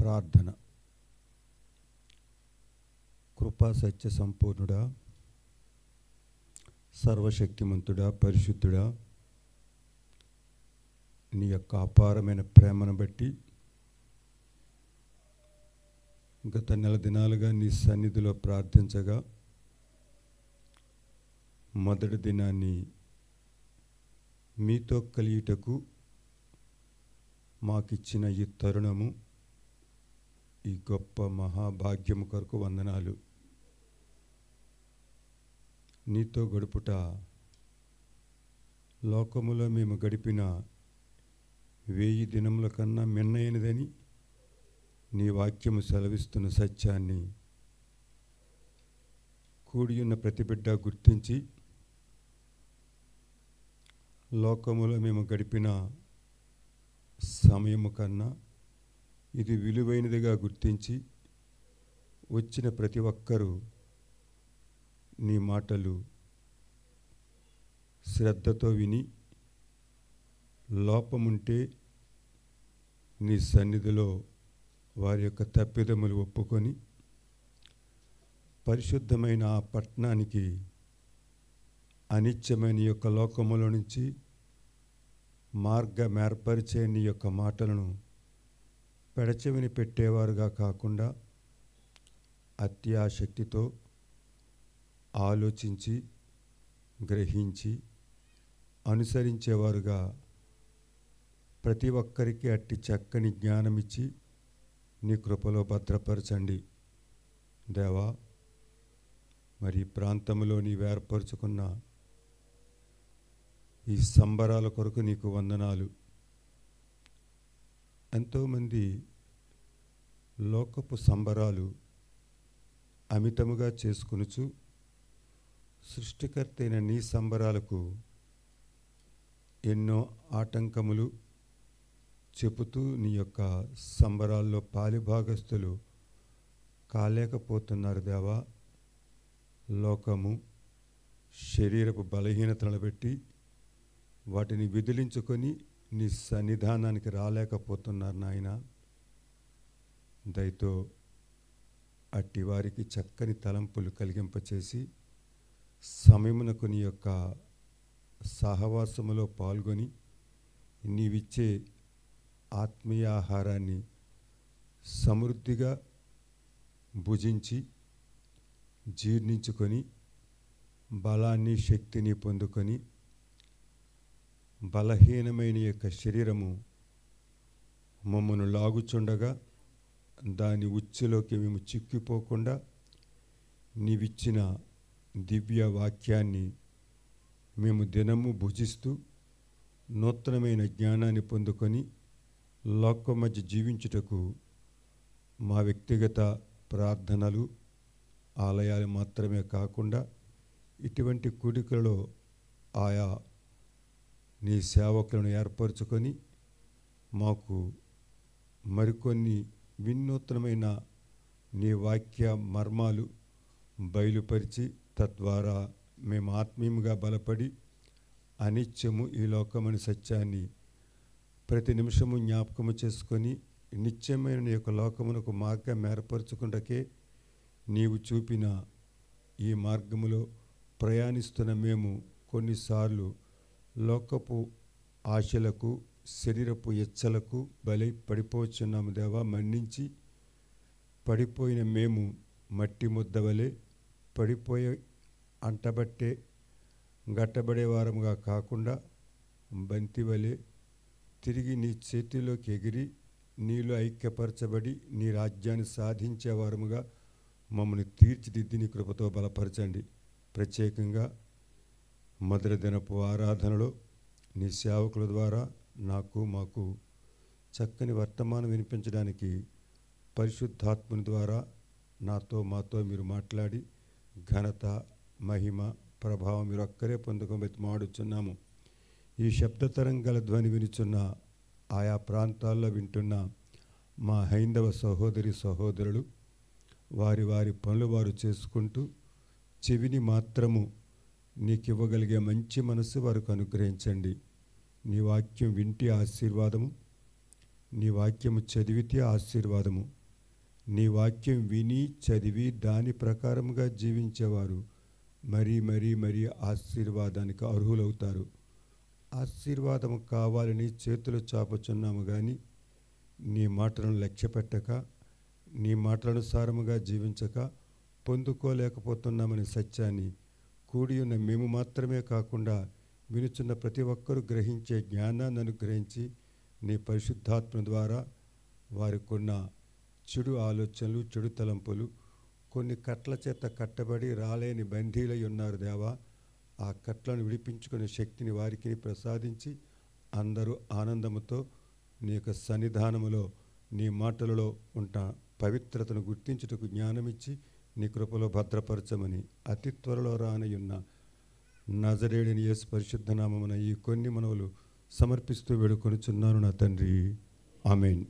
ప్రార్థన. కృపా సత్య సంపూర్ణుడా, సర్వశక్తిమంతుడా, పరిశుద్ధుడా, నీ యొక్క అపారమైన ప్రేమను బట్టి గత నెల దినాలుగా నీ సన్నిధిలో ప్రార్థించగా మొదటి దినాన్ని మీతో కలియుటకు మాకిచ్చిన ఈ తరుణము, ఈ గొప్ప మహాభాగ్యము కొరకు వందనాలు. నీతో గడుపుట లోకములో మేము గడిపిన 1000 దినముల కన్నా మిన్నైనదని నీ వాక్యము సెలవిస్తున్న సత్యాన్ని కూడియున్న ప్రతి బిడ్డ గుర్తించి, లోకములో మేము గడిపిన సమయము కన్నా ఇది విలువైనదిగా గుర్తించి వచ్చిన ప్రతి ఒక్కరూ నీ మాటలు శ్రద్ధతో విని లోపముంటే నీ సన్నిధిలో వారి యొక్క తప్పిదములు ఒప్పుకొని పరిశుద్ధమైన ఆ పట్టణానికి అనిత్యమైన యొక్క లోకములో నుంచి మార్గం ఏర్పరిచే నీ యొక్క మాటలను పెడచెవిని పెట్టేవారుగా కాకుండా అత్యాశక్తితో ఆలోచించి గ్రహించి అనుసరించేవారుగా ప్రతి ఒక్కరికి అట్టి చక్కని జ్ఞానమిచ్చి నీ కృపలో భద్రపరచండి దేవా. మరి ప్రాంతంలో నీవు ఏర్పరచుకున్న ఈ సంబరాల కొరకు నీకు వందనాలు. ఎంతోమంది లోకపు సంబరాలు అమితముగా చేసుకొనుచు సృష్టికర్త అయిన నీ సంబరాలకు ఎన్నో ఆటంకములు చెబుతూ నీ యొక్క సంబరాల్లో పాలిభాగస్తులు కాలేకపోతున్నారు దేవా. లోకము శరీరపు బలహీనతలను బట్టి వాటిని విదిలించుకొని నీ సన్నిధానానికి రాలేకపోతున్నారు నాయన. దయతో అట్టి వారికి చక్కని తలంపులు కలిగింపచేసి సమయమునకు నీ యొక్క సహవాసములో పాల్గొని నీవిచ్చే ఆత్మీయ ఆహారాన్ని సమృద్ధిగా భుజించి జీర్ణించుకొని బలాన్ని శక్తిని పొందుకొని బలహీనమైన యొక్క శరీరము మమ్మను లాగుచుండగా దాని ఉచ్చులోకి మేము చిక్కిపోకుండా నీవిచ్చిన దివ్య వాక్యాన్ని మేము దినము భుజిస్తూ నూతనమైన జ్ఞానాన్ని పొందుకొని లోకం మధ్య జీవించుటకు మా వ్యక్తిగత ప్రార్థనలు ఆలయాలు మాత్రమే కాకుండా ఇటువంటి కూడికలలో ఆయా నీ సేవకులను ఏర్పరచుకొని మాకు మరికొన్ని వినూత్నమైన నీ వాక్య మర్మాలు బయలుపరిచి తద్వారా మేము ఆత్మీయంగా బలపడి అనిత్యము ఈ లోకమని సత్యాన్ని ప్రతి నిమిషము జ్ఞాపకము చేసుకొని నిత్యమైన నీ యొక్క లోకమునకు మార్గం ఏర్పరచుకుంటకే నీవు చూపిన ఈ మార్గములో ప్రయాణిస్తున్న మేము కొన్నిసార్లు లోకపు ఆశలకు శరీరపు ఎచ్చలకు బలై పడిపోవచ్చున్నాము దేవా. మన్నించి పడిపోయిన మేము మట్టి ముద్దవలే పడిపోయే అంటబట్టే గట్టబడే వారముగా కాకుండా బంతివలే తిరిగి నీ చేతిలోకి ఎగిరి నీలో ఐక్యపరచబడి నీ రాజ్యాన్ని సాధించే వారముగా మమ్మల్ని తీర్చిదిద్ది నీ కృపతో బలపరచండి. ప్రత్యేకంగా మొదటి దినపు ఆరాధనలో నీ సేవకుల ద్వారా మాకు చక్కని వర్తమానం వినిపించడానికి పరిశుద్ధాత్మని ద్వారా మాతో మీరు మాట్లాడి ఘనత మహిమ ప్రభావం మీరు ఒక్కరే పొందుకోబెట్టి మాడుచున్నాము. ఈ శబ్ద తరంగాల ధ్వని వినుచున్న ఆయా ప్రాంతాల్లో వింటున్న మా హైందవ సహోదరి సహోదరులు వారి వారి పనులు వారు చేసుకుంటూ చెవిని మాత్రము నీకు ఇవ్వగలిగే మంచి మనసు వారికి అనుగ్రహించండి. నీ వాక్యం వింటి ఆశీర్వాదము, నీ వాక్యము చదివితే ఆశీర్వాదము. నీ వాక్యం విని చదివి దాని ప్రకారముగా జీవించేవారు మరీ మరీ మరీ ఆశీర్వాదానికి అర్హులవుతారు. ఆశీర్వాదము కావాలని చేతులు చాపుచున్నాము కానీ నీ మాటలను లక్ష్య పెట్టక, నీ మాటలనుసారముగా జీవించక పొందుకోలేకపోతున్నామనే సత్యాన్ని కూడి ఉన్న మేము మాత్రమే కాకుండా వినుచున్న ప్రతి ఒక్కరూ గ్రహించే జ్ఞానాన్ని అనుగ్రహించి నీ పరిశుద్ధాత్మ ద్వారా వారికున్న చెడు ఆలోచనలు, చెడు తలంపులు, కొన్ని కట్ల చేత కట్టబడి రాలేని బందీలై ఉన్నారు దేవా. ఆ కట్లను విడిపించుకునే శక్తిని వారికి ప్రసాదించి అందరూ ఆనందముతో నీ యొక్క సన్నిధానములో నీ మాటలలో ఉంటా పవిత్రతను గుర్తించుటకు జ్ఞానమిచ్చి నీ కృపలో భద్రపరచమని అతి త్వరలో రానయున్న నజరేయుడైన యేసు పరిశుద్ధ నామమున ఈ కొన్ని మనవులు సమర్పిస్తూ వేడుకొనుచున్నాను నా తండ్రి. ఆమేన్.